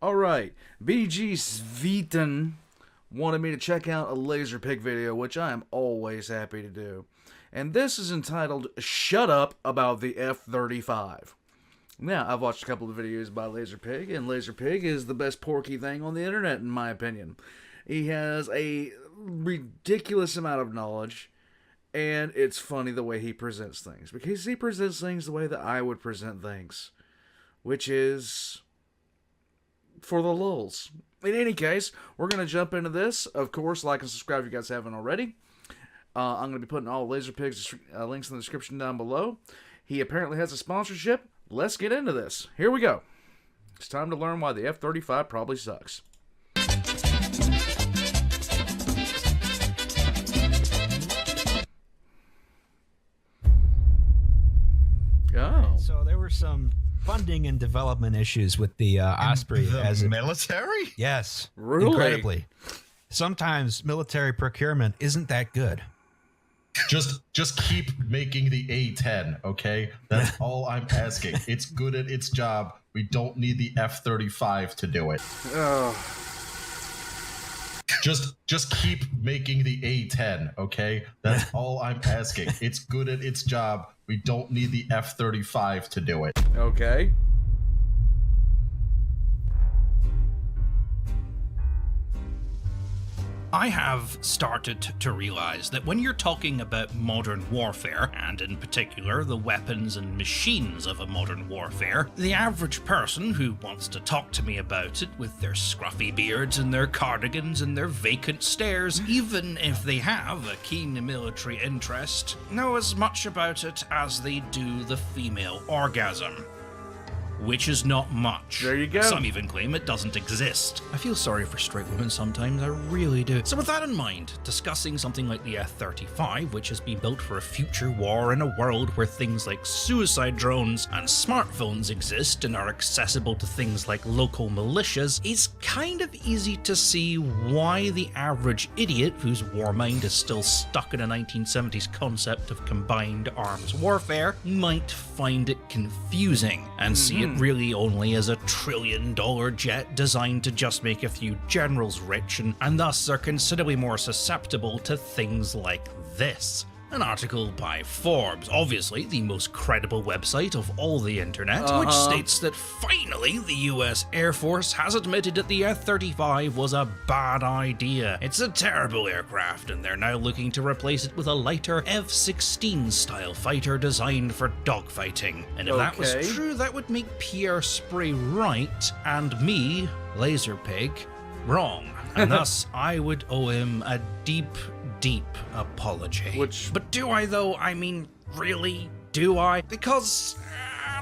Alright, BG Sveeten wanted me to check out a LazerPig video, which I am always happy to do. And this is entitled, Shut Up About the F-35. Now, I've watched a couple of videos by LazerPig, and LazerPig is the best porky thing on the internet, in my opinion. He has a ridiculous amount of knowledge, and it's funny the way he presents things. Because he presents things the way that I would present things. Which is for the lulz. In any case, we're going to jump into this. Of course, like and subscribe if you guys haven't already. I'm going to be putting all LazerPig's links in the description down below. He apparently has a sponsorship. Let's get into this. Here we go. It's time to learn why the F-35 probably sucks. Oh. So there were some funding and development issues with the Osprey. The military? Yes. Really? Incredibly. Sometimes military procurement isn't that good. Just keep making the A-10, okay? That's all I'm asking. It's good at its job. We don't need the F-35 to do it. Just keep making the A-10, okay? That's all I'm asking. It's good at its job. We don't need the F-35 to do it. Okay. I have started to realize that when you're talking about modern warfare, and in particular the weapons and machines of a modern warfare, the average person who wants to talk to me about it with their scruffy beards and their cardigans and their vacant stares, even if they have a keen military interest, know as much about it as they do the female orgasm. Which is not much. There you go. Some even claim it doesn't exist. I feel sorry for straight women sometimes, I really do. So with that in mind, discussing something like the F-35, which has been built for a future war in a world where things like suicide drones and smartphones exist and are accessible to things like local militias, it's kind of easy to see why the average idiot whose war mind is still stuck in a 1970s concept of combined arms warfare might find it confusing and see it really only as a $1 trillion jet designed to just make a few generals rich and thus are considerably more susceptible to things like this. An article by Forbes, obviously the most credible website of all the internet, which states that finally the US Air Force has admitted that the F-35 was a bad idea. It's a terrible aircraft and they're now looking to replace it with a lighter F-16 style fighter designed for dogfighting. And if that was true, that would make Pierre Sprey right and me, LazerPig, wrong. And thus I would owe him a deep apology. But do I though? I mean, really? Do I? Because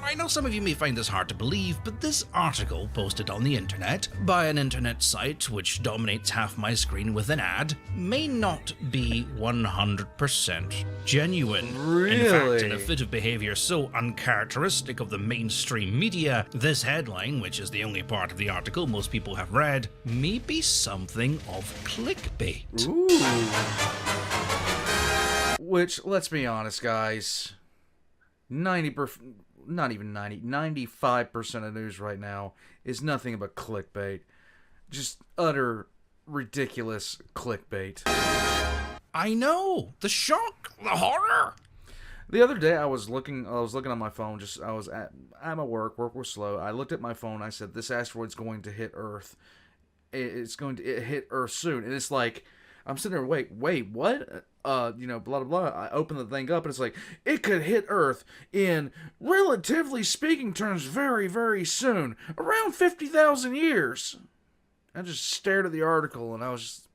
I know some of you may find this hard to believe, but this article posted on the internet by an internet site which dominates half my screen with an ad may not be 100% genuine. Really? In fact, in a fit of behavior so uncharacteristic of the mainstream media, this headline, which is the only part of the article most people have read, may be something of clickbait. Ooh. Which, let's be honest, guys, 90%, not even 90, 95% of news right now is nothing but clickbait. Just utter ridiculous clickbait. I know! The shock! The horror! The other day I was looking on my phone, I'm at work was slow. I looked at my phone, I said, this asteroid's going to hit Earth. It's going to hit Earth soon. And it's like, I'm sitting there, wait, what? Blah, blah, blah. I open the thing up, and it's like, it could hit Earth in, relatively speaking terms, very, very soon. Around 50,000 years. I just stared at the article, and I was just,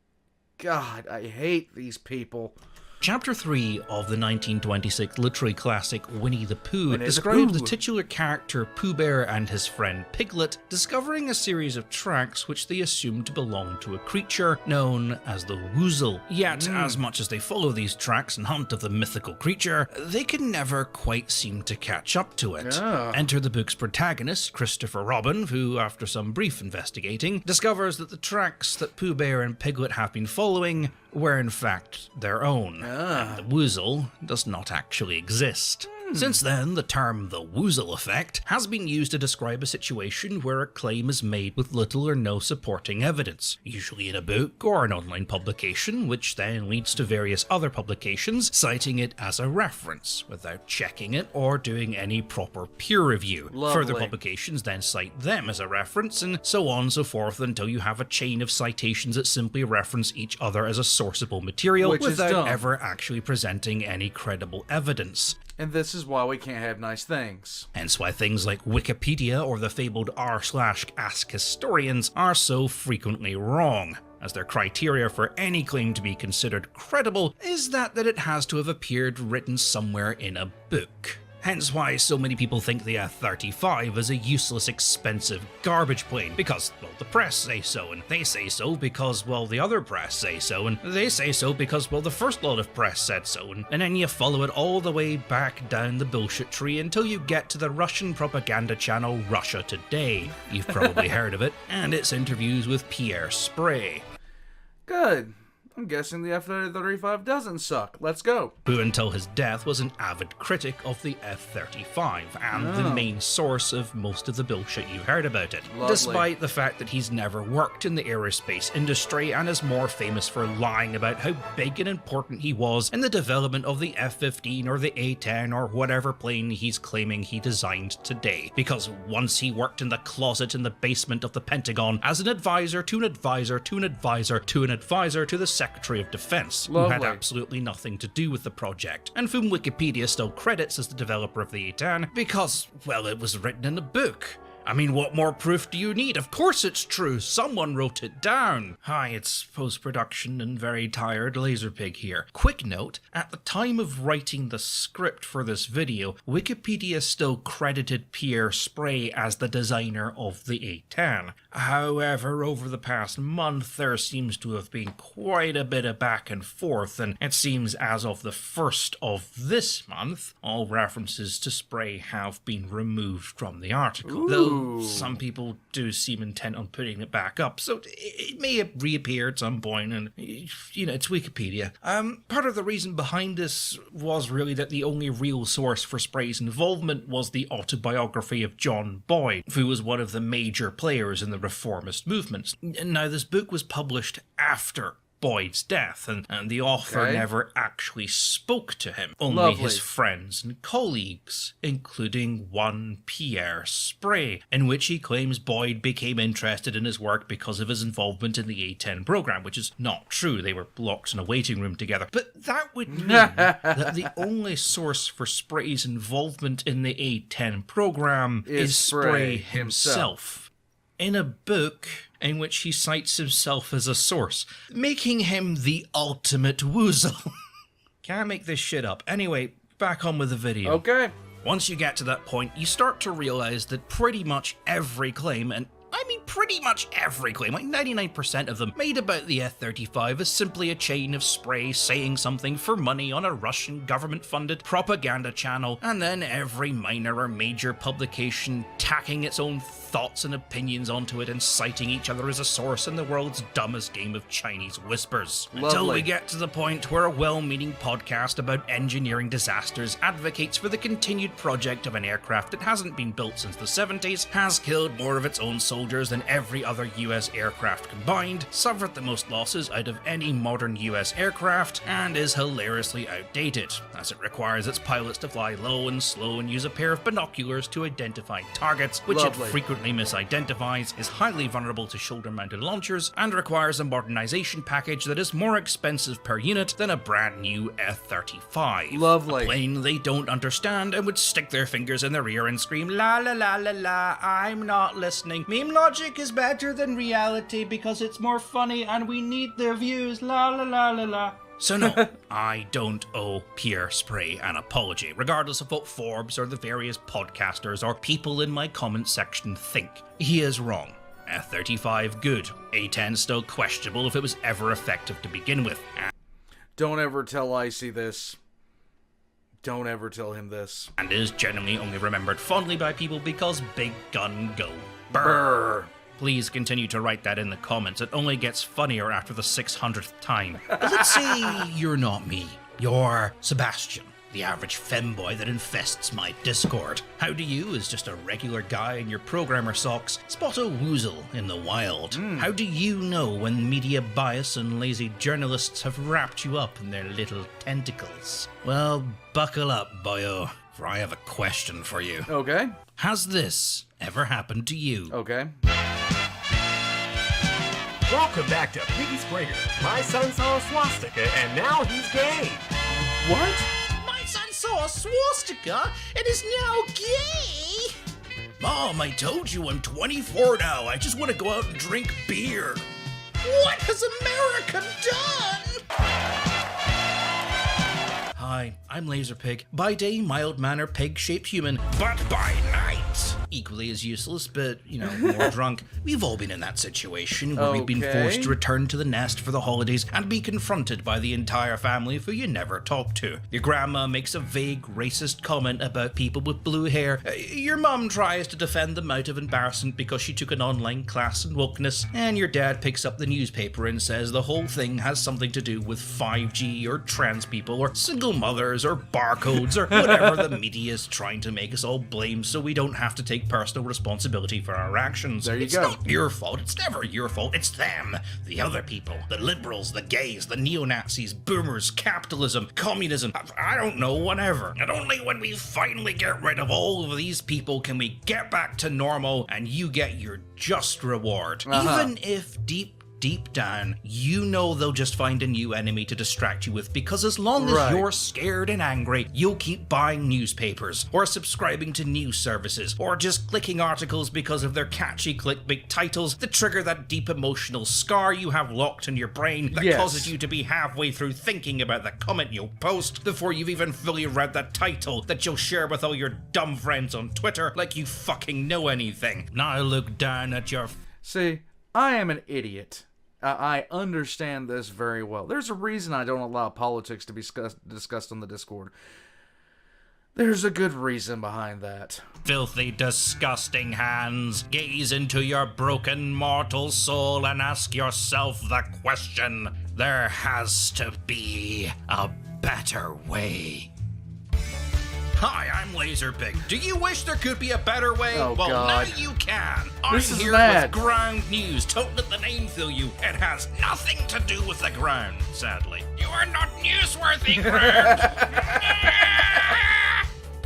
God, I hate these people. Chapter 3 of the 1926 literary classic Winnie the Pooh describes the titular character Pooh Bear and his friend Piglet discovering a series of tracks which they assumed to belong to a creature known as the woozle. Yet, as much as they follow these tracks in hunt of the mythical creature, they can never quite seem to catch up to it. Enter the book's protagonist, Christopher Robin, who, after some brief investigating, discovers that the tracks that Pooh Bear and Piglet have been following were in fact their own. And the woozle does not actually exist. Since then, the term the woozle effect has been used to describe a situation where a claim is made with little or no supporting evidence, usually in a book or an online publication, which then leads to various other publications citing it as a reference without checking it or doing any proper peer review. Lovely. Further publications then cite them as a reference, and so on and so forth until you have a chain of citations that simply reference each other as a sourceable material Which is without dumb. ever actually presenting any credible evidence. And this is why we can't have nice things. Hence why things like Wikipedia or the fabled r/askhistorians are so frequently wrong, as their criteria for any claim to be considered credible is that it has to have appeared written somewhere in a book. Hence why so many people think the F-35 is a useless, expensive garbage plane, because, well, the press say so, and they say so because, well, the other press say so, and they say so because, well, the first lot of press said so, and then you follow it all the way back down the bullshit tree until you get to the Russian propaganda channel Russia Today. You've probably heard of it, and its interviews with Pierre Sprey. Good. I'm guessing the F-35 doesn't suck. Let's go. Who until his death was an avid critic of the F-35 and the main source of most of the bullshit you heard about it. Lovely. Despite the fact that he's never worked in the aerospace industry and is more famous for lying about how big and important he was in the development of the F-15 or the A-10 or whatever plane he's claiming he designed today. Because once he worked in the closet in the basement of the Pentagon as an advisor to an advisor to an advisor to an advisor to the Secretary of Defense, who had Lovely. absolutely nothing to do with the project, and whom Wikipedia still credits as the developer of the A-10 because, well, it was written in a book. I mean, what more proof do you need? Of course it's true. Someone wrote it down. Hi, it's post-production and very tired LazerPig here. Quick note, at the time of writing the script for this video, Wikipedia still credited Pierre Sprey as the designer of the A-10. However, over the past month, there seems to have been quite a bit of back and forth, and it seems as of the 1st of this month, all references to Sprey have been removed from the article. Though some people do seem intent on putting it back up, so it may reappear at some point, and, you know, it's Wikipedia. Part of the reason behind this was really that the only real source for Sprey's involvement was the autobiography of John Boyd, who was one of the major players in the reformist movements. Now, this book was published after Boyd's death, and the author never actually spoke to him. Only his friends and colleagues, including one Pierre Sprey, in which he claims Boyd became interested in his work because of his involvement in the A-10 program, which is not true. They were locked in a waiting room together. But that would mean that the only source for Sprey's involvement in the A-10 program is Sprey himself. In a book in which he cites himself as a source, making him the ultimate woozle. Can't make this shit up. Anyway, back on with the video. Okay. Once you get to that point, you start to realize that pretty much every claim, and I mean pretty much every claim, like 99% of them, made about the F-35 is simply a chain of Sprey saying something for money on a Russian government-funded propaganda channel, and then every minor or major publication tacking its own thoughts and opinions onto it and citing each other as a source in the world's dumbest game of Chinese whispers. Until we get to the point where a well-meaning podcast about engineering disasters advocates for the continued project of an aircraft that hasn't been built since the 70s, has killed more of its own soldiers than every other US aircraft combined, suffered the most losses out of any modern US aircraft, and is hilariously outdated, as it requires its pilots to fly low and slow and use a pair of binoculars to identify targets, which it frequently misidentifies, is highly vulnerable to shoulder-mounted launchers, and requires a modernization package that is more expensive per unit than a brand new F-35. Lovely. A plane they don't understand and would stick their fingers in their ear and scream, la la la la la, I'm not listening. Meme logic is better than reality because it's more funny and we need their views, la la la la la. So no, I don't owe Pierre Sprey an apology, regardless of what Forbes or the various podcasters or people in my comment section think. He is wrong. F-35 good. A-10 still questionable if it was ever effective to begin with. Don't ever tell Icy this. Don't ever tell him this. And is generally only remembered fondly by people because big gun go brrr. Please continue to write that in the comments. It only gets funnier after the 600th time. But let's say you're not me. You're Sebastian. the average femboy that infests my Discord? How do you, as just a regular guy in your programmer socks, spot a woozle in the wild? How do you know when media bias and lazy journalists have wrapped you up in their little tentacles? Well, buckle up, boyo, for I have a question for you. Okay. Has this ever happened to you? Okay. Welcome back to Pierre Sprey. My son saw a swastika and now he's gay. What? My son saw a swastika and is now gay! Mom, I told you I'm 24 now. I just want to go out and drink beer. What has America done? Hi, I'm LazerPig. By day, mild-mannered pig-shaped human, but by night, equally as useless, but, more drunk. We've all been in that situation where we've been forced to return to the nest for the holidays and be confronted by the entire family who you never talk to. Your grandma makes a vague, racist comment about people with blue hair. Your mum tries to defend them out of embarrassment because she took an online class in wokeness, and your dad picks up the newspaper and says the whole thing has something to do with 5G or trans people or single mothers or barcodes or whatever the media is trying to make us all blame so we don't have to take personal responsibility for our actions. There you It's go. not your fault. It's never your fault. It's them. The other people. The liberals, the gays, the neo-Nazis, boomers, capitalism, communism. I don't know, whatever. And only when we finally get rid of all of these people can we get back to normal and you get your just reward. Even if deep down, you know they'll just find a new enemy to distract you with, because as long as you're scared and angry, you'll keep buying newspapers, or subscribing to news services, or just clicking articles because of their catchy clickbait titles that trigger that deep emotional scar you have locked in your brain that causes you to be halfway through thinking about the comment you'll post before you've even fully read the title that you'll share with all your dumb friends on Twitter like you fucking know anything. Now look down at your... See, I am an idiot. I understand this very well. There's a reason I don't allow politics to be discussed on the Discord. There's a good reason behind that. Filthy, disgusting hands, gaze into your broken mortal soul and ask yourself the question, there has to be a better way. Hi, I'm LazerPig. Do you wish there could be a better way? Oh, well, God. now you can. This I'm is here bad. with ground news. Don't let the name fill you. It has nothing to do with the ground, sadly. You are not newsworthy, ground.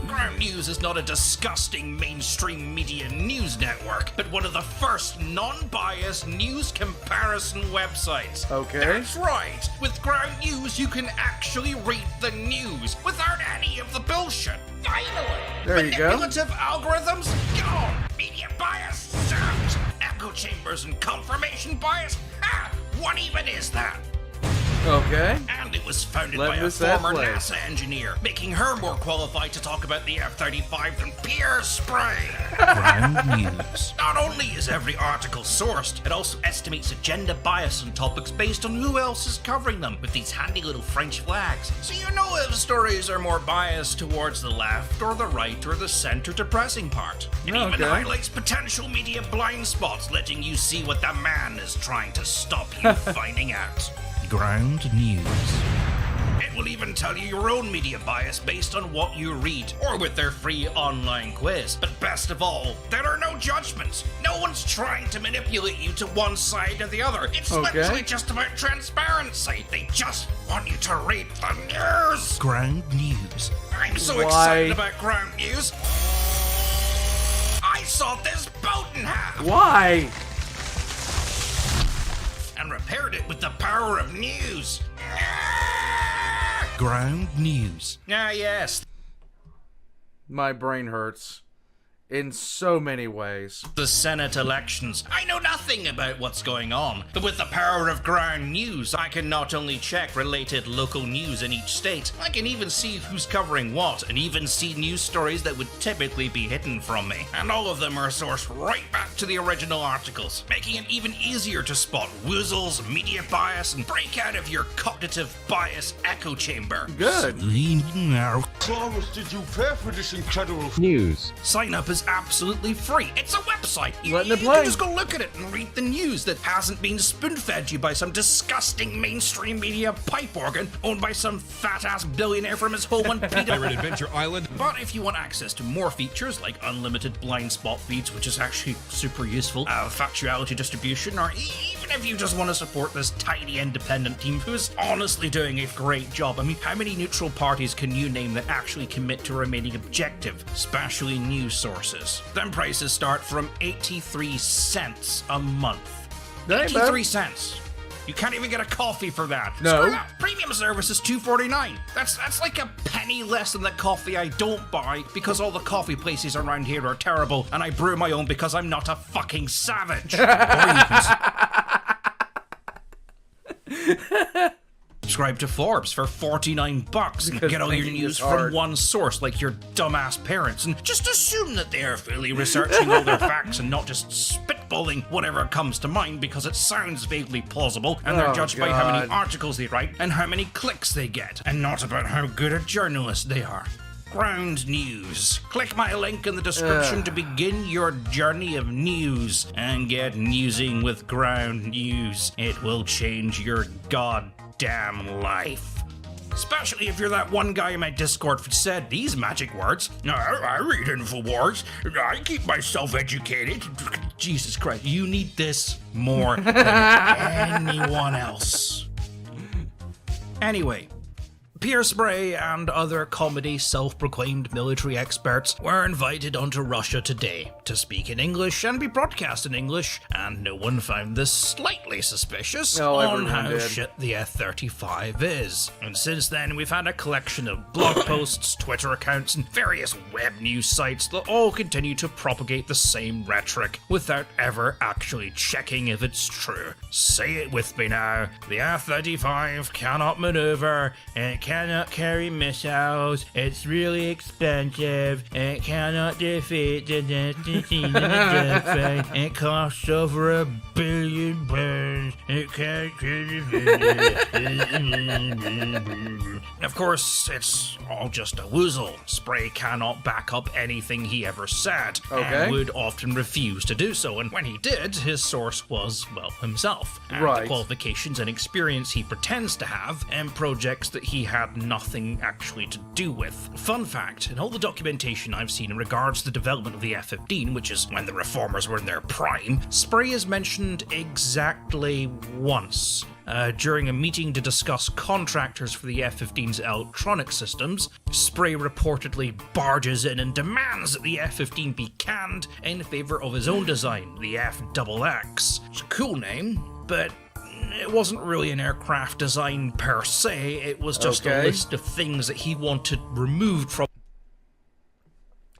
Ground News is not a disgusting mainstream media news network, but one of the first non-biased news comparison websites. Okay. That's right. With Ground News, you can actually read the news without any of the bullshit. Finally! There you go. Manipulative algorithms? Gone! Media bias? Served! Echo chambers and confirmation bias? Ah! What even is that? Okay. And it was founded Let by a Miss F former play. NASA engineer, making her more qualified to talk about the F-35 than Pierre Sprey. Ground News. Not only is every article sourced, it also estimates agenda bias on topics based on who else is covering them, with these handy little French flags. So you know if stories are more biased towards the left or the right or the center depressing part. It even Okay. highlights potential media blind spots, letting you see what the man is trying to stop you finding out. Ground News. It will even tell you your own media bias based on what you read, or with their free online quiz. But best of all, there are no judgments. No one's trying to manipulate you to one side or the other. It's literally just about transparency. They just want you to read the news. Ground News. I'm so excited about Ground News. I sawed this boat in half. Why? And repaired it with the power of news. Ground News. Ah, yes. My brain hurts. In so many ways. The Senate elections. I know nothing about what's going on, but with the power of Ground News, I can not only check related local news in each state, I can even see who's covering what, and even see news stories that would typically be hidden from me. And all of them are sourced right back to the original articles, making it even easier to spot woozles, media bias, and break out of your cognitive bias echo chamber. Good. How much did you pay for this incredible Sign up as is absolutely free. It's a website. Letting it You play. can just go look at it and read the news that hasn't been spoon-fed you by some disgusting mainstream media pipe organ owned by some fat-ass billionaire from his home on Pirate Adventure Island. But if you want access to more features like unlimited blind spot feeds, which is actually super useful, factuality distribution, or even if you just want to support this tiny independent team who is honestly doing a great job. I mean, how many neutral parties can you name that actually commit to remaining objective, especially news sources? Then prices start from 83 cents a month. That ain't 83 bad. cents. You can't even get a coffee for that. No. Screw that. Premium service is $2.49. That's like a penny less than the coffee I don't buy because all the coffee places around here are terrible and I brew my own because I'm not a fucking savage. Or you can subscribe to Forbes for $49 and Because get all your thinking news is from hard. one source like your dumbass parents and just assume that they are fully researching all their facts and not just spitballing whatever comes to mind because it sounds vaguely plausible and they're Oh, judged by how many God. articles they write and how many clicks they get and not about how good a journalist they are. Ground News. Click my link in the description to begin your journey of news and get newsing with Ground News. It will change your goddamn life. Especially if you're that one guy in my Discord who said these magic words. I read InfoWars. I keep myself educated. Jesus Christ, you need this more than anyone else. Anyway, Pierre Sprey and other comedy self-proclaimed military experts were invited onto Russia today to speak in English and be broadcast in English, and no one found this slightly suspicious No, on everyone how did. shit the F-35 is. And since then, we've had a collection of blog posts, Twitter accounts, and various web news sites that all continue to propagate the same rhetoric without ever actually checking if it's true. Say it with me now. The F-35 cannot maneuver, it cannot carry missiles, it's really expensive, it cannot defeat the Destiny in the dogfight, it costs over $1 billion, it can't Of course, it's all just a woozle. Sprey cannot back up anything he ever said, Okay. and would often refuse to do so, and when he did, his source was, well, himself, and Right. the qualifications and experience he pretends to have, and projects that he had nothing actually to do with. Fun fact, in all the documentation I've seen in regards to the development of the F-15, which is when the reformers were in their prime, Sprey is mentioned exactly once. During a meeting to discuss contractors for the F-15's electronic systems, Sprey reportedly barges in and demands that the F-15 be canned in favor of his own design, the F-XX. It's a cool name, but it wasn't really an aircraft design per se, it was just a Okay. list of things that he wanted removed from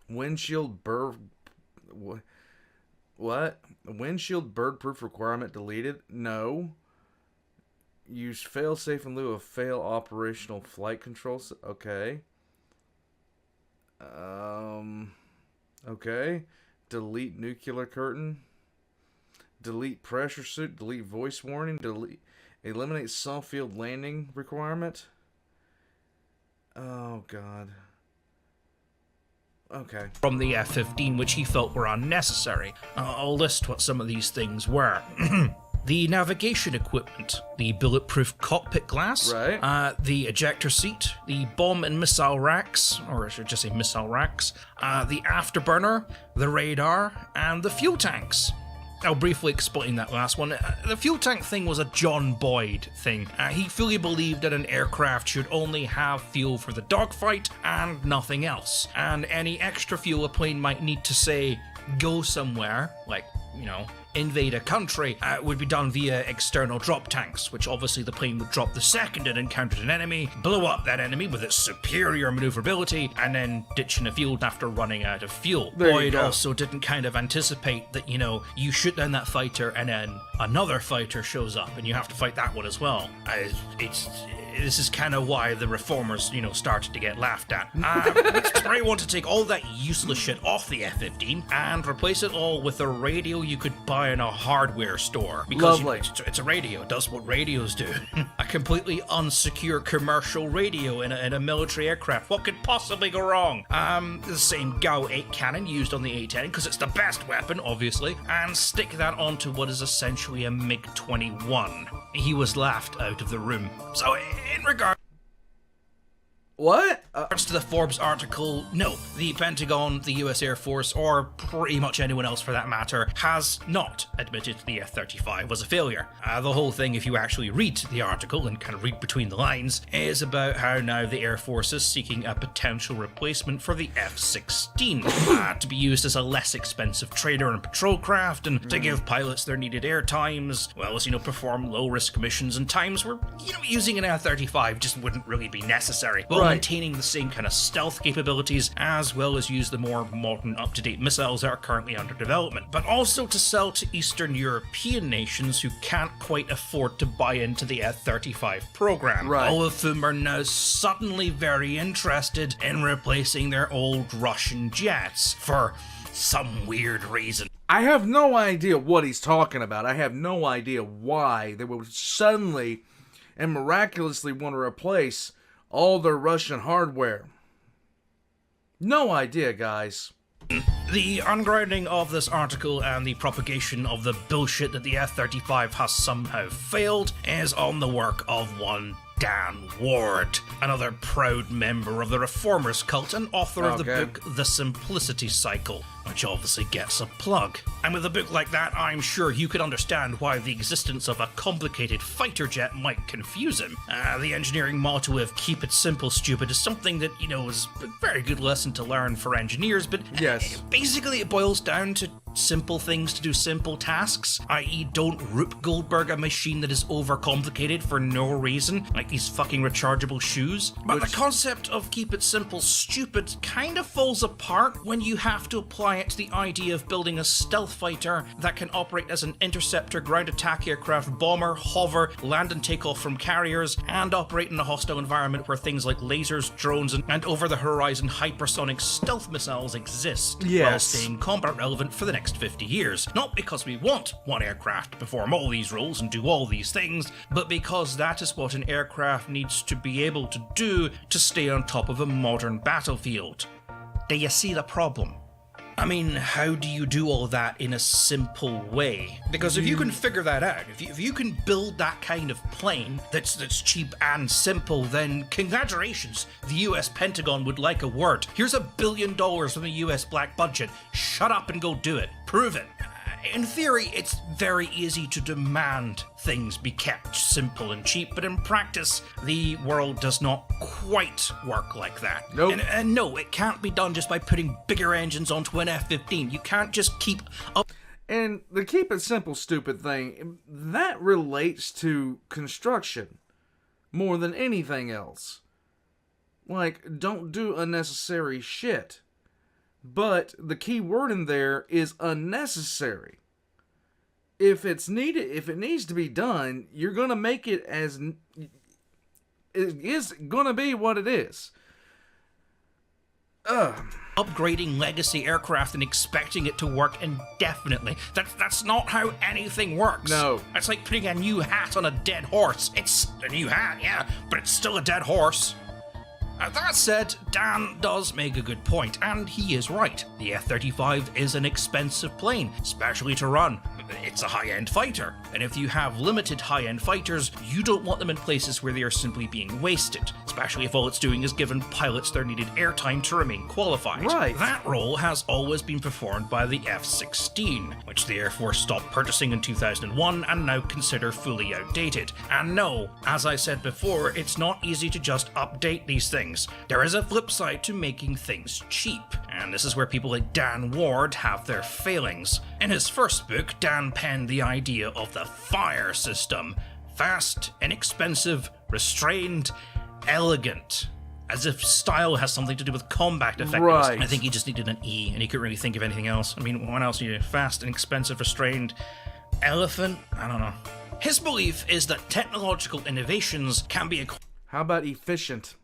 Windshield what? Windshield bird-proof requirement deleted? No. Use fail-safe in lieu of fail operational flight controls. Okay. Okay. Delete nuclear curtain. Delete pressure suit. Delete voice warning. Eliminate self-field landing requirement. Oh, God. Okay. from the F-15 which he felt were unnecessary. I'll list what some of these things were. The navigation equipment, the bulletproof cockpit glass, Right. the ejector seat, the bomb and missile racks, or I should just say missile racks, the afterburner, the radar, and the fuel tanks. I'll briefly explain that last one. The fuel tank thing was a John Boyd thing. He fully believed that an aircraft should only have fuel for the dogfight and nothing else. And any extra fuel a plane might need to, say, go somewhere, like, invade a country, would be done via external drop tanks, which obviously the plane would drop the second it encountered an enemy, blow up that enemy with its superior maneuverability, and then ditch in the field after running out of fuel. There you Boyd go. also didn't kind of anticipate that, you shoot down that fighter and then another fighter shows up and you have to fight that one as well. this is kind of why the reformers, started to get laughed at. Sprey wanted to take all that useless shit off the F-15 and replace it all with a radio you could buy in a hardware store. Because Lovely. It's a radio. It does what radios do. A completely unsecure commercial radio in a military aircraft. What could possibly go wrong? The same Gao 8 cannon used on the A-10 because it's the best weapon, obviously, and stick that onto what is essentially a MiG-21. He was laughed out of the room. So, in regard What? to the Forbes article, no, the Pentagon, the US Air Force, or pretty much anyone else for that matter, has not admitted the F-35 was a failure. The whole thing, if you actually read the article and kind of read between the lines, is about how now the Air Force is seeking a potential replacement for the F-16 to be used as a less expensive trader and patrol craft, and to give pilots their needed air times, well as, perform low-risk missions in times where, using an F-35 just wouldn't really be necessary. Well, maintaining the same kind of stealth capabilities, as well as use the more modern, up-to-date missiles that are currently under development, but also to sell to Eastern European nations who can't quite afford to buy into the F-35 program. Right. All of whom are now suddenly very interested in replacing their old Russian jets for some weird reason. I have no idea what he's talking about. I have no idea why they would suddenly and miraculously want to replace all their Russian hardware. No idea, guys. The ungrounding of this article and the propagation of the bullshit that the F-35 has somehow failed is on the work of one Dan Ward, another proud member of the Reformers cult and author of the book The Simplicity Cycle, which obviously gets a plug. And with a book like that, I'm sure you could understand why the existence of a complicated fighter jet might confuse him. The engineering motto of keep it simple, stupid is something that, is a very good lesson to learn for engineers, but yes, basically it boils down to simple things to do simple tasks, i.e. don't Rube Goldberg a machine that is overcomplicated for no reason, like these fucking rechargeable shoes. But the concept of keep it simple, stupid kind of falls apart when you have to apply it to the idea of building a stealth fighter that can operate as an interceptor, ground attack aircraft, bomber, hover, land and take off from carriers, and operate in a hostile environment where things like lasers, drones, and over-the-horizon hypersonic stealth missiles exist, while staying combat relevant for the next 50 years. Not because we want one aircraft to perform all these roles and do all these things, but because that is what an aircraft needs to be able to do to stay on top of a modern battlefield. Do you see the problem? I mean, how do you do all that in a simple way? Because if you can figure that out, if you can build that kind of plane that's cheap and simple, then congratulations, the US Pentagon would like a word. Here's $1 billion from the US black budget. Shut up and go do it. Prove it. In theory, it's very easy to demand things be kept simple and cheap, but in practice, the world does not quite work like that. Nope. And no, it can't be done just by putting bigger engines onto an F-15. You can't just keep up. And the keep it simple, stupid thing, that relates to construction more than anything else. Like, don't do unnecessary shit. But the key word in there is unnecessary. If it needs to be done, you're going to make it as... It is going to be what it is. Upgrading legacy aircraft and expecting it to work indefinitely. That's not how anything works. No. It's like putting a new hat on a dead horse. It's a new hat, yeah, but it's still a dead horse. That said, Dan does make a good point, and he is right. The F-35 is an expensive plane, especially to run. It's a high-end fighter, and if you have limited high-end fighters, you don't want them in places where they are simply being wasted, especially if all it's doing is giving pilots their needed airtime to remain qualified. Right. That role has always been performed by the F-16, which the Air Force stopped purchasing in 2001 and now consider fully outdated. And no, as I said before, it's not easy to just update these things. There is a flip side to making things cheap, and this is where people like Dan Ward have their failings. In his first book, Dan penned the idea of the FIRE system. Fast, inexpensive, restrained, elegant. As if style has something to do with combat effectiveness. Right. I think he just needed an E, and he couldn't really think of anything else. I mean, what else needed? Fast, inexpensive, restrained, elephant? I don't know. His belief is that technological innovations can be How about efficient?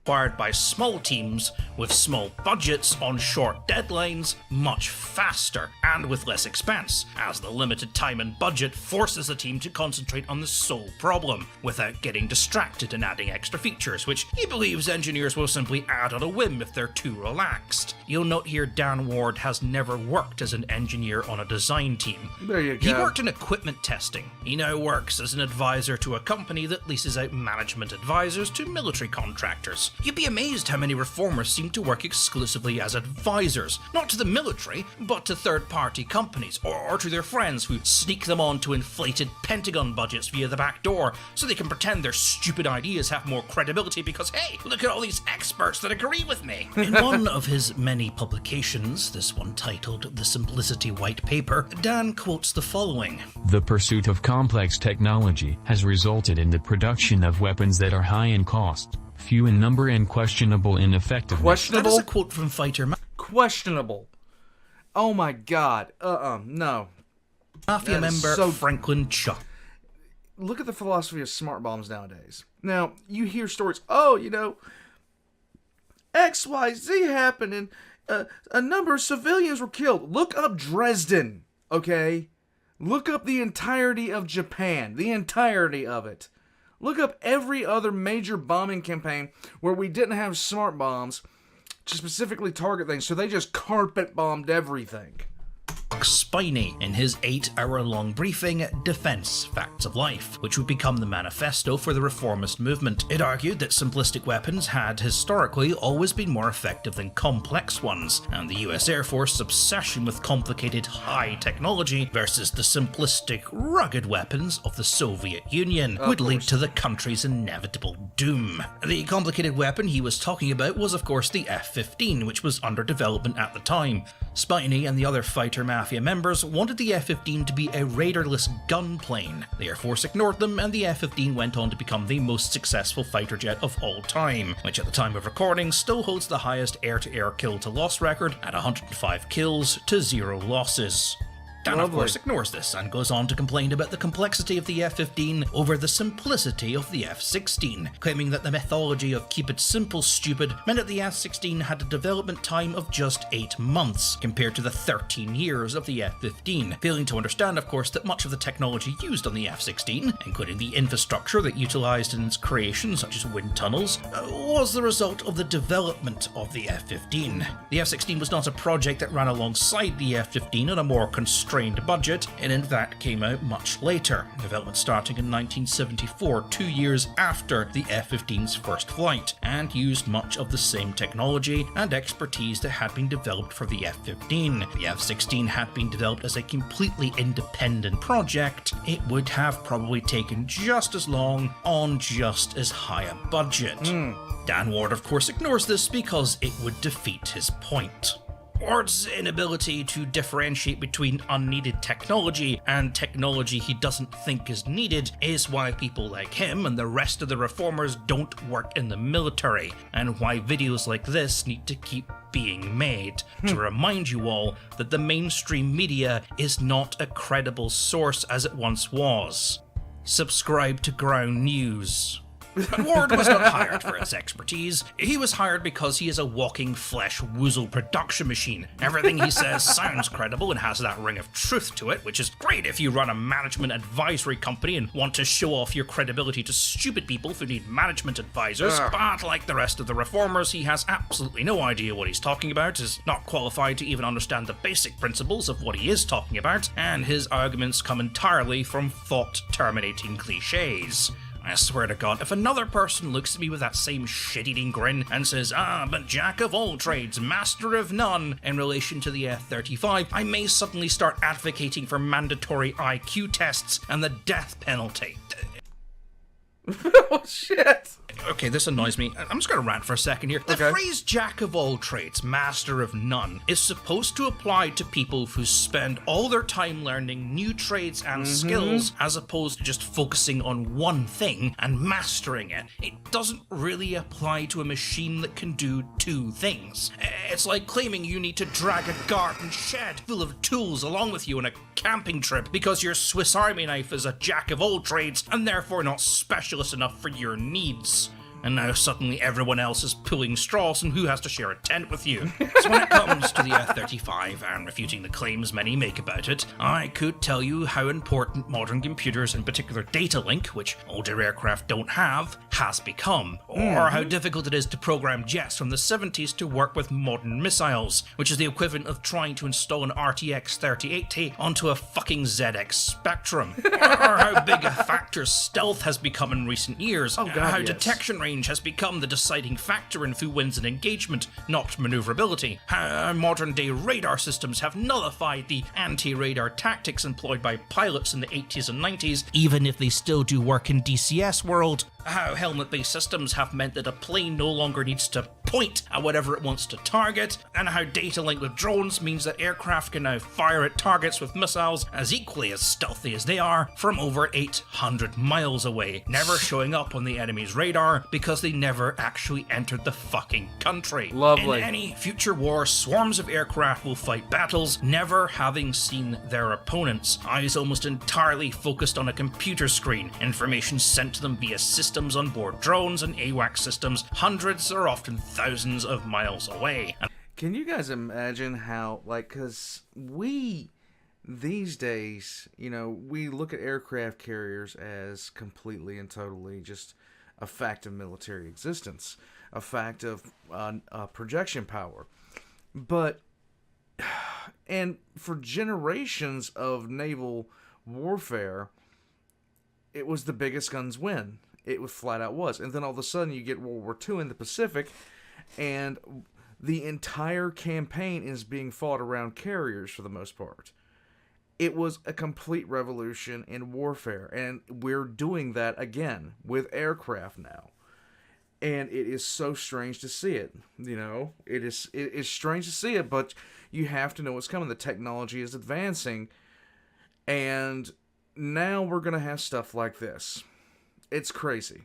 Acquired by small teams with small budgets on short deadlines much faster and with less expense, as the limited time and budget forces the team to concentrate on the sole problem without getting distracted and adding extra features, which he believes engineers will simply add on a whim if they're too relaxed. You'll note here Dan Ward has never worked as an engineer on a design team. There you go. He worked in equipment testing. He now works as an advisor to a company that leases out management advisors to military contractors. You'd be amazed how many reformers seem to work exclusively as advisors, not to the military, but to third-party companies, or to their friends who sneak them onto inflated Pentagon budgets via the back door, so they can pretend their stupid ideas have more credibility because, hey, look at all these experts that agree with me. In one of his many publications, this one titled The Simplicity White Paper, Dan quotes the following. The pursuit of complex technology has resulted in the production of weapons that are high in cost, few in number, and questionable in effectiveness. That Questionable? is a quote from Fighter Questionable. Oh my god. No. Mafia That is member so- Franklin Chuck. Look at the philosophy of smart bombs nowadays. Now, you hear stories, oh, you know, XYZ happened and a number of civilians were killed. Look up Dresden, okay? Look up the entirety of Japan, the entirety of it. Look up every other major bombing campaign where we didn't have smart bombs to specifically target things, so they just carpet bombed everything. Spiney in his 8-hour-long briefing Defense Facts of Life, which would become the manifesto for the reformist movement. It argued that simplistic weapons had historically always been more effective than complex ones, and the US Air Force's obsession with complicated high technology versus the simplistic rugged weapons of the Soviet Union would lead to the country's inevitable doom. The complicated weapon he was talking about was of course the F-15, which was under development at the time. Spiney and the other fighter mafia members wanted the F-15 to be a raiderless gun plane. The Air Force ignored them, and the F-15 went on to become the most successful fighter jet of all time, which at the time of recording still holds the highest air-to-air kill-to-loss record at 105 kills to 0 losses. Dan, of course, ignores this and goes on to complain about the complexity of the F-15 over the simplicity of the F-16, claiming that the mythology of keep it simple stupid meant that the F-16 had a development time of just 8 months, compared to the 13 years of the F-15, failing to understand, of course, that much of the technology used on the F-16, including the infrastructure that utilized in its creation, such as wind tunnels, was the result of the development of the F-15. The F-16 was not a project that ran alongside the F-15 on a more constrained budget, and in fact came out much later, development starting in 1974, 2 years after the F-15's first flight, and used much of the same technology and expertise that had been developed for the F-15. The F-16 had been developed as a completely independent project. It would have probably taken just as long on just as high a budget. Dan Ward of course ignores this because it would defeat his point. Ward's inability to differentiate between unneeded technology and technology he doesn't think is needed is why people like him and the rest of the reformers don't work in the military, and why videos like this need to keep being made to remind you all that the mainstream media is not a credible source as it once was. Subscribe to Ground News. But Ward was not hired for his expertise. He was hired because he is a walking flesh woozle production machine. Everything he says sounds credible and has that ring of truth to it, which is great if you run a management advisory company and want to show off your credibility to stupid people who need management advisors. But like the rest of the reformers, he has absolutely no idea what he's talking about, is not qualified to even understand the basic principles of what he is talking about, and his arguments come entirely from thought-terminating cliches. I swear to God, if another person looks at me with that same shit-eating grin and says, but jack of all trades, master of none, in relation to the F-35, I may suddenly start advocating for mandatory IQ tests and the death penalty. Oh, shit. Okay, this annoys me. I'm just going to rant for a second here. The phrase jack of all trades, master of none is supposed to apply to people who spend all their time learning new trades and skills as opposed to just focusing on one thing and mastering it. It doesn't really apply to a machine that can do 2 things. It's like claiming you need to drag a garden shed full of tools along with you on a camping trip because your Swiss Army knife is a jack of all trades and therefore not specialist enough for your needs. and now suddenly everyone else is pulling straws and who has to share a tent with you. So when it comes to the F-35 and refuting the claims many make about it, I could tell you how important modern computers, in particular data link, which older aircraft don't have, has become, or how difficult it is to program jets from the 70s to work with modern missiles, which is the equivalent of trying to install an RTX 3080 onto a fucking ZX Spectrum, or how big a factor stealth has become in recent years, how detection range has become the deciding factor in who wins an engagement, not maneuverability, how modern-day radar systems have nullified the anti-radar tactics employed by pilots in the 80s and 90s, even if they still do work in DCS world, how helmet-based systems have meant that a plane no longer needs to point at whatever it wants to target, and how data link with drones means that aircraft can now fire at targets with missiles as equally as stealthy as they are from over 800 miles away, never showing up on the enemy's radar because they never actually entered the fucking country. Lovely. In any future war, swarms of aircraft will fight battles, never having seen their opponents, eyes almost entirely focused on a computer screen, information sent to them via systems on board drones and AWACS systems hundreds or often thousands of miles away. Can you guys imagine how, like, because we, these days, you know, we look at aircraft carriers as completely and totally just a fact of military existence, a fact of projection power. But, and for generations of naval warfare, it was the biggest guns win. It was flat out was. And then all of a sudden you get World War II in the Pacific, and the entire campaign is being fought around carriers for the most part. It was a complete revolution in warfare, and we're doing that again with aircraft now. And it is so strange to see it, you know? It is strange to see it, but you have to know what's coming. The technology is advancing, and now we're going to have stuff like this. It's crazy.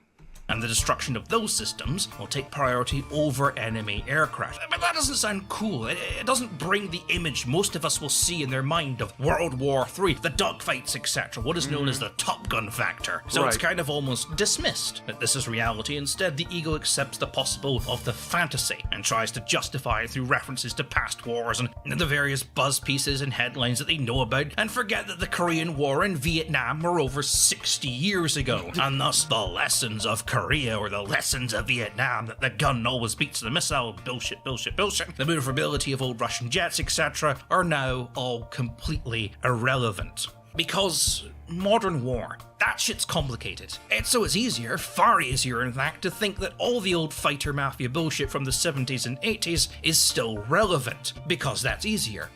And the destruction of those systems will take priority over enemy aircraft. But that doesn't sound cool. It doesn't bring the image most of us will see in their mind of World War III, the dogfights, etc., what is known as the Top Gun factor. So it's kind of almost dismissed that this is reality. Instead, the ego accepts the possible of the fantasy and tries to justify it through references to past wars and the various buzz pieces and headlines that they know about, and forget that the Korean War and Vietnam were over 60 years ago, and thus the lessons of Korea or the lessons of Vietnam, that the gun always beats the missile, bullshit, the maneuverability of old Russian jets, etc., are now all completely irrelevant. Because modern war, that shit's complicated. It's easier, far easier in fact, to think that all the old fighter mafia bullshit from the 70s and 80s is still relevant, because that's easier.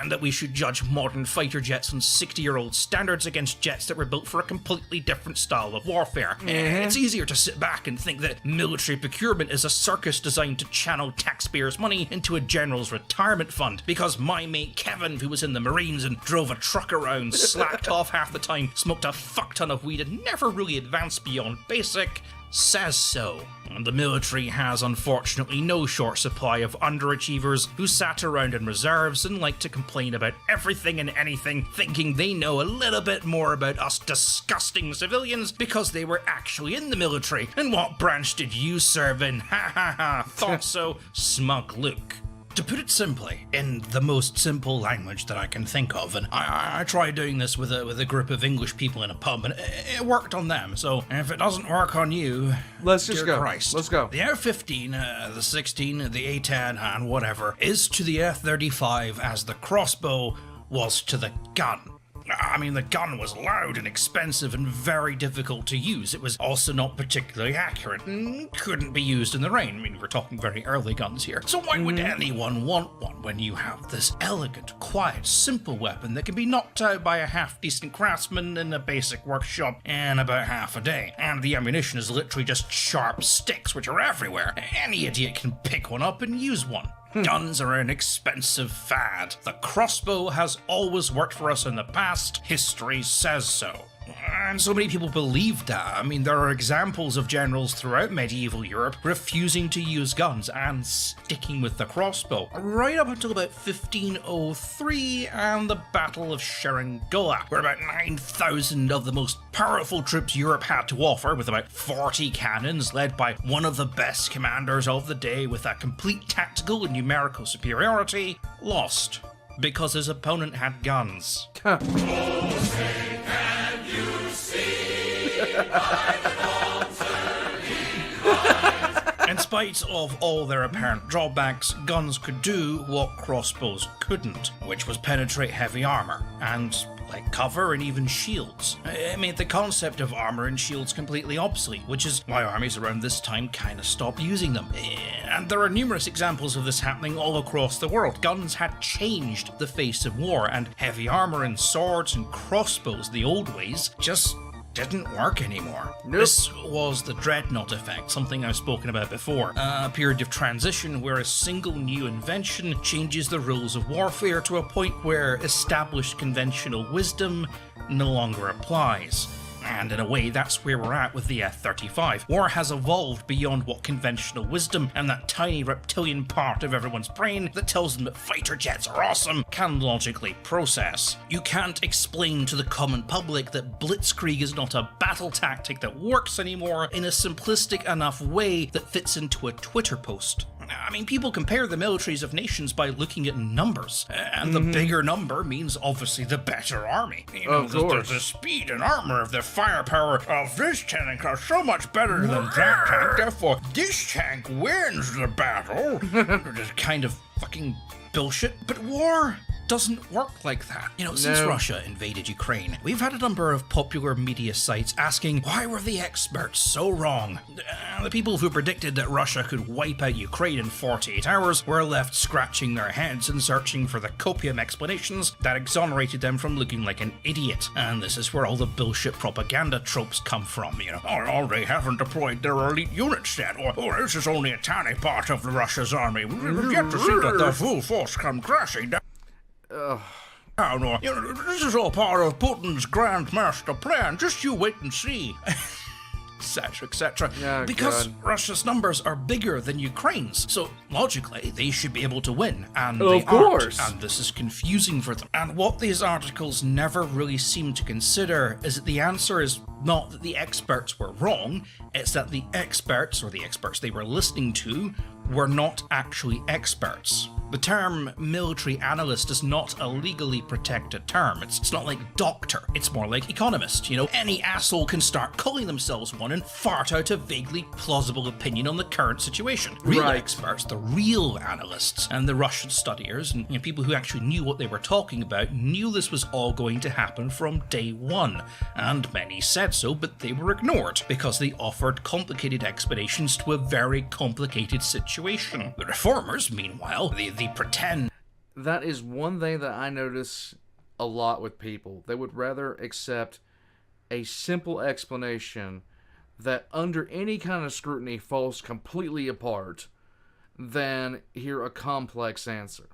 And that we should judge modern fighter jets on 60-year-old standards against jets that were built for a completely different style of warfare. It's easier to sit back and think that military procurement is a circus designed to channel taxpayers' money into a general's retirement fund, because my mate Kevin, who was in the Marines and drove a truck around, slacked off half the time, smoked a fuck ton of weed, and never really advanced beyond basic, says so. And the military has unfortunately no short supply of underachievers who sat around in reserves and like to complain about everything and anything, thinking they know a little bit more about us disgusting civilians because they were actually in the military. And what branch did you serve in? Ha ha ha, thought so, smug Luke. To put it simply, in the most simple language that I can think of, and I tried doing this with a group of English people in a pub, and it worked on them, so if it doesn't work on you, let's just go. Christ. Let's go. The F-15, the 16, the A-10, and whatever, is to the F-35 as the crossbow was to the gun. I mean, the gun was loud and expensive and very difficult to use. It was also not particularly accurate and couldn't be used in the rain. I mean, we're talking very early guns here. So why would anyone want one when you have this elegant, quiet, simple weapon that can be knocked out by a half-decent craftsman in a basic workshop in about half a day? And the ammunition is literally just sharp sticks, which are everywhere. Any idiot can pick one up and use one. Guns are an expensive fad. The crossbow has always worked for us in the past. History says so. And so many people believed that. I mean, there are examples of generals throughout medieval Europe refusing to use guns and sticking with the crossbow, right up until about 1503 and the Battle of Seringola, where about 9,000 of the most powerful troops Europe had to offer, with about 40 cannons led by one of the best commanders of the day with a complete tactical and numerical superiority, lost because his opponent had guns. In spite of all their apparent drawbacks, guns could do what crossbows couldn't, which was penetrate heavy armor and like cover and even shields. It made the concept of armor and shields completely obsolete, which is why armies around this time kind of stopped using them. And there are numerous examples of this happening all across the world. Guns had changed the face of war, and heavy armor and swords and crossbows, the old ways, just didn't work anymore. Nope. This was the dreadnought effect, something I've spoken about before. A period of transition where a single new invention changes the rules of warfare to a point where established conventional wisdom no longer applies. And in a way, that's where we're at with the F-35. War has evolved beyond what conventional wisdom and that tiny reptilian part of everyone's brain that tells them that fighter jets are awesome can logically process. You can't explain to the common public that blitzkrieg is not a battle tactic that works anymore in a simplistic enough way that fits into a Twitter post. I mean, people compare the militaries of nations by looking at numbers, and the bigger number means obviously the better army. You know, Of course. the speed and armor of the firepower of this tank are so much better than that tank, therefore this tank wins the battle. Just kind of fucking bullshit. But war doesn't work like that. You know, since No. Russia invaded Ukraine, we've had a number of popular media sites asking, why were the experts so wrong? The people who predicted that Russia could wipe out Ukraine in 48 hours were left scratching their heads and searching for the copium explanations that exonerated them from looking like an idiot. And this is where all the bullshit propaganda tropes come from, you know. Oh, they haven't deployed their elite units yet, or oh, this is only a tiny part of Russia's army. We've yet to see that the full force come crashing down. Oh no, you know, this is all part of Putin's grand master plan. Just you wait and see. Etc., etc. Oh, because God. Russia's numbers are bigger than Ukraine's, so logically they should be able to win, and Of they course. aren't, and this is confusing for them. And what these articles never really seem to consider is that the answer is not that the experts were wrong, it's that the experts, or the experts they were listening to, were not actually experts. The term military analyst is not a legally protected term. It's not like doctor. It's more like economist. You know, any asshole can start calling themselves one and fart out a vaguely plausible opinion on the current situation. Real Right. experts, the real analysts, and the Russian studiers, and you know, people who actually knew what they were talking about, knew this was all going to happen from day one. And many said so, but they were ignored because they offered complicated explanations to a very complicated situation. The reformers, meanwhile, they pretend. That is one thing that I notice a lot with people. They would rather accept a simple explanation that under any kind of scrutiny falls completely apart than hear a complex answer.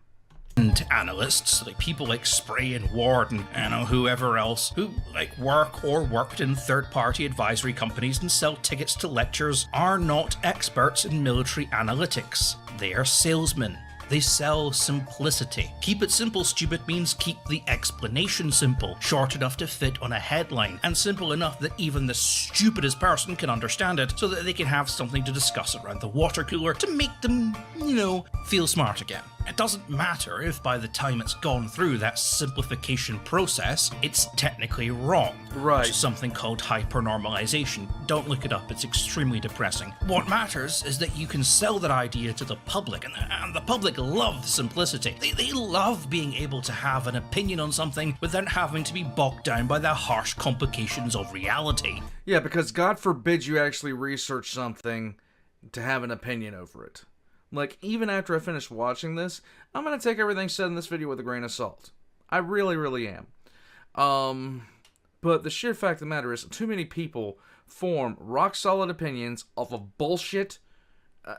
Analysts, like people like Sprey and Ward and whoever else, who like work or worked in third-party advisory companies and sell tickets to lectures, are not experts in military analytics. They are salesmen. They sell simplicity. Keep it simple, stupid means keep the explanation simple, short enough to fit on a headline, and simple enough that even the stupidest person can understand it so that they can have something to discuss around the water cooler to make them, feel smart again. It doesn't matter if by the time it's gone through that simplification process, it's technically wrong. Right. Which is something called hypernormalization. Don't look it up, it's extremely depressing. What matters is that you can sell that idea to the public, and the public love simplicity. They love being able to have an opinion on something without having to be bogged down by the harsh complications of reality. Yeah, because God forbid you actually research something to have an opinion over it. Like, even after I finish watching this, I'm going to take everything said in this video with a grain of salt. I really, really am. But the sheer fact of the matter is, too many people form rock-solid opinions off of bullshit,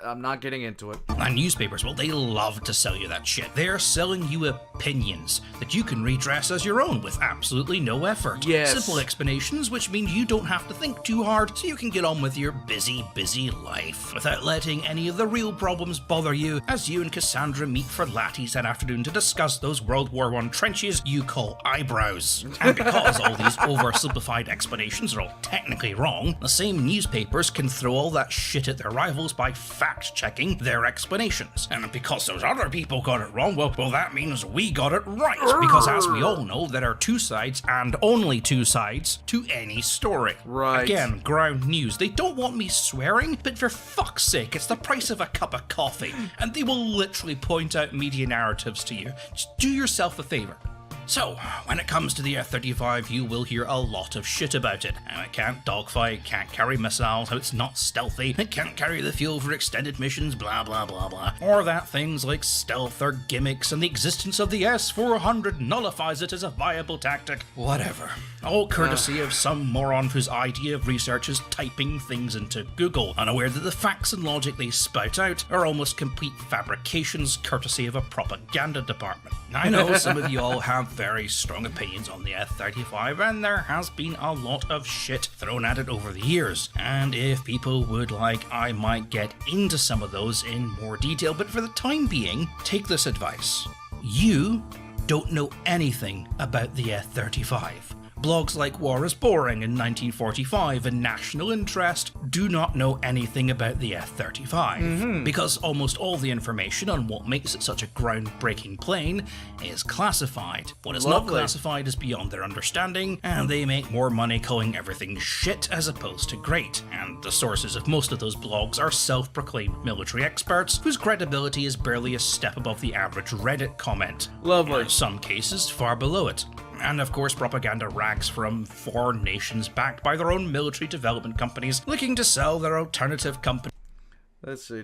I'm not getting into it. And newspapers, well, they love to sell you that shit. They're selling you opinions that you can redress as your own with absolutely no effort. Yes. Simple explanations, which mean you don't have to think too hard, so you can get on with your busy life without letting any of the real problems bother you as you and Cassandra meet for lattes that afternoon to discuss those World War I trenches you call eyebrows. And because all these oversimplified explanations are all technically wrong, the same newspapers can throw all that shit at their rivals by fact-checking their explanations. And because those other people got it wrong, well, that means we got it right. Because as we all know, there are two sides, and only two sides, to any story. Right. Again, ground news. They don't want me swearing, but for fuck's sake, it's the price of a cup of coffee. And they will literally point out media narratives to you. Just do yourself a favor. So, when it comes to the F-35, you will hear a lot of shit about it. How it can't dogfight, can't carry missiles, how it's not stealthy, it can't carry the fuel for extended missions, blah blah blah blah. Or that things like stealth are gimmicks and the existence of the S-400 nullifies it as a viable tactic. Whatever. All courtesy of some moron whose idea of research is typing things into Google, unaware that the facts and logic they spout out are almost complete fabrications courtesy of a propaganda department. I know some of you all have very strong opinions on the F-35, and there has been a lot of shit thrown at it over the years. And if people would like, I might get into some of those in more detail, but for the time being, take this advice. You don't know anything about the F-35. Blogs like War is Boring in 1945 and National Interest do not know anything about the F-35, because almost all the information on what makes it such a groundbreaking plane is classified. What is not classified is beyond their understanding, and they make more money calling everything shit as opposed to great. And the sources of most of those blogs are self-proclaimed military experts whose credibility is barely a step above the average Reddit comment. Lovely. In some cases, far below it. And of course, propaganda rags from foreign nations backed by their own military development companies looking to sell their alternative companies. Let's see.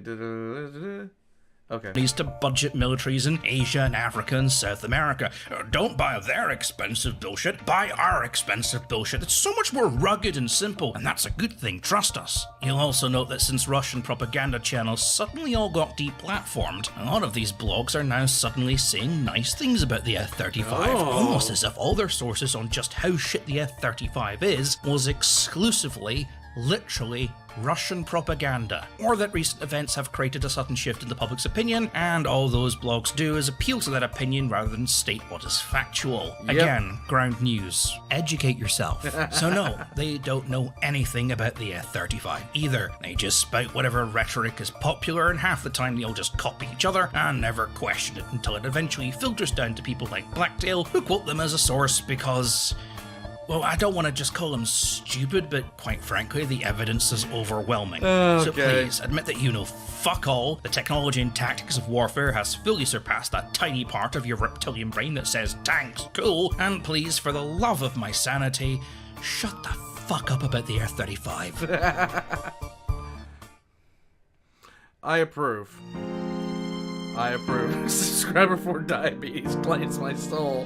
Okay. To budget militaries in Asia and Africa and South America. Don't buy their expensive bullshit, buy our expensive bullshit. It's so much more rugged and simple, and that's a good thing, trust us. You'll also note that since Russian propaganda channels suddenly all got deplatformed, a lot of these blogs are now suddenly saying nice things about the F-35, almost as if all their sources on just how shit the F-35 is was exclusively, literally, Russian propaganda, or that recent events have created a sudden shift in the public's opinion, and all those blogs do is appeal to that opinion rather than state what is factual. Yep. Again, ground news. Educate yourself. So no, they don't know anything about the F-35 either. They just spout whatever rhetoric is popular, and half the time they'll just copy each other and never question it until it eventually filters down to people like Blacktail, who quote them as a source because... well, I don't want to just call them stupid, but quite frankly, the evidence is overwhelming. Okay. So please, admit that you know fuck all. The technology and tactics of warfare has fully surpassed that tiny part of your reptilian brain that says, tanks, cool. And please, for the love of my sanity, shut the fuck up about the F-35. I approve. Subscriber for diabetes plays my soul.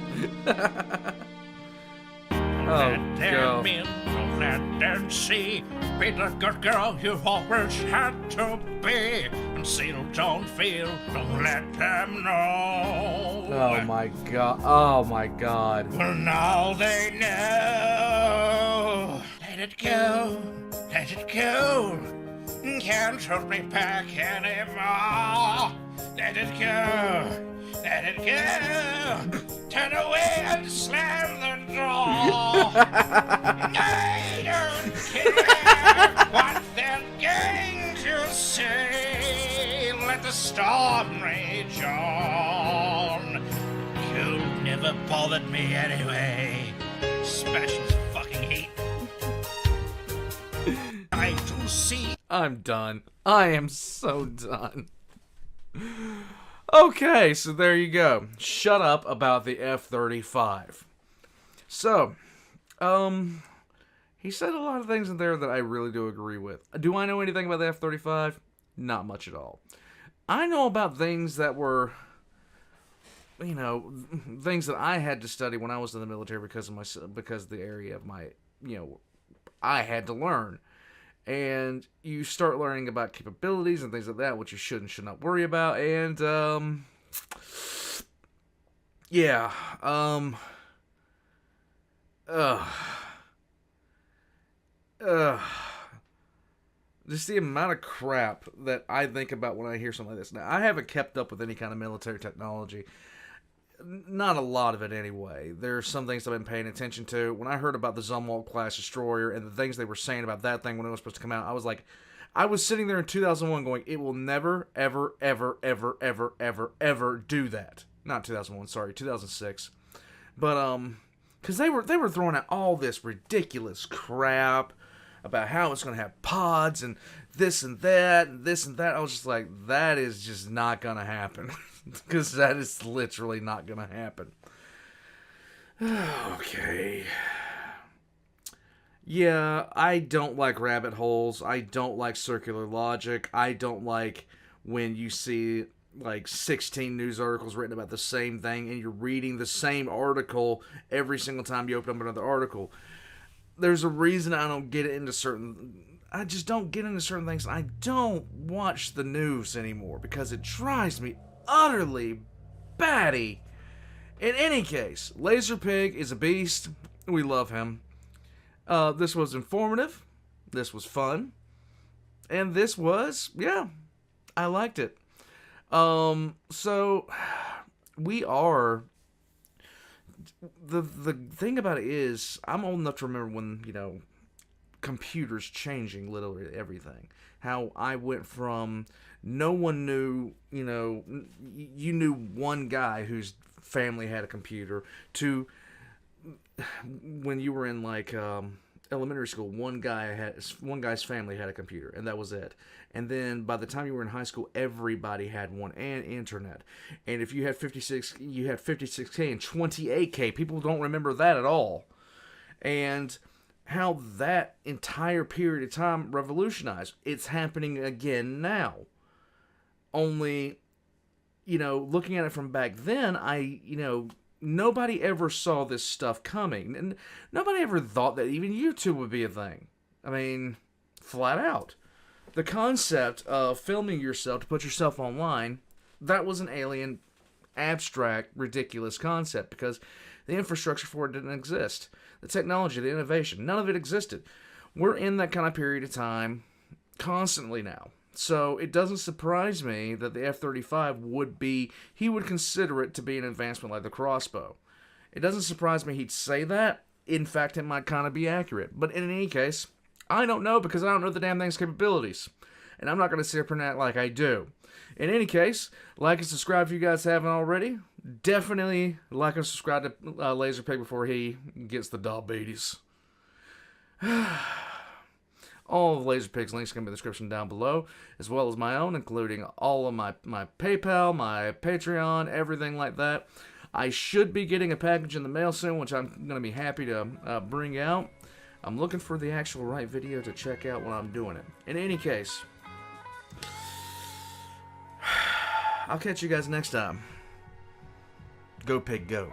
Oh, go. From land and sea, be the good girl you always had to be, and sail down field, don't let them know. Oh my god. Oh my god. Well, now they know. Let it go, let it go. Can't hold me back anymore. Let it go. Let it go! Turn away and slam the door! I don't care what they're going to say. Let the storm rage on. You never bothered me anyway. Special fucking heat. I do see. I'm done. I am so done. Okay, so there you go. Shut up about the F-35. So, he said a lot of things in there that I really do agree with. Do I know anything about the F-35? Not much at all. I know about things that were, you know, things that I had to study when I was in the military because of the area of my, you know, I had to learn. And you start learning about capabilities and things like that, which you should and should not worry about. And, yeah, just the amount of crap that I think about when I hear something like this. Now, I haven't kept up with any kind of military technology. Not a lot of it, anyway. There's some things I've been paying attention to. When I heard about the Zumwalt-class destroyer and the things they were saying about that thing when it was supposed to come out, I was like, I was sitting there in 2001 going, it will never, ever, ever, ever, ever, ever, ever do that. Not 2001, sorry, 2006. But, because they were throwing out all this ridiculous crap about how it's going to have pods and this and that and this and that. I was just like, that is just not going to happen. Because that is literally not going to happen. Okay. Yeah, I don't like rabbit holes. I don't like circular logic. I don't like when you see like 16 news articles written about the same thing and you're reading the same article every single time you open up another article. There's a reason I don't get into certain... I just don't get into certain things. I don't watch the news anymore because it drives me utterly batty. In any case, LazerPig is a beast. We love him. This was informative. This was fun. And this was, yeah, I liked it. So, we are... The thing about it is, I'm old enough to remember when, you know, computers changing literally everything. How I went from no one knew, you know, you knew one guy whose family had a computer to when you were in like elementary school, one guy's family had a computer and that was it. And then by the time you were in high school, everybody had one and internet. And if you had 56K and 28K. People don't remember that at all. And how that entire period of time revolutionized. It's happening again now. Only, you know, looking at it from back then, nobody ever saw this stuff coming. And nobody ever thought that even YouTube would be a thing. I mean, flat out. The concept of filming yourself to put yourself online, that was an alien, abstract, ridiculous concept because the infrastructure for it didn't exist. The technology, the innovation, none of it existed. We're in that kind of period of time constantly now. So it doesn't surprise me that the F-35 he would consider it to be an advancement like the crossbow. It doesn't surprise me he'd say that. In fact, it might kind of be accurate. But in any case, I don't know because I don't know the damn thing's capabilities. And I'm not going to sit here and act like I do. In any case, like and subscribe if you guys haven't already. Definitely like and subscribe to LazerPig before he gets the diabetes. All of LazerPig's links can be in the description down below, as well as my own, including all of my PayPal, my Patreon, everything like that. I should be getting a package in the mail soon, which I'm going to be happy to bring out. I'm looking for the actual right video to check out when I'm doing it. In any case, I'll catch you guys next time. Go Pig, go.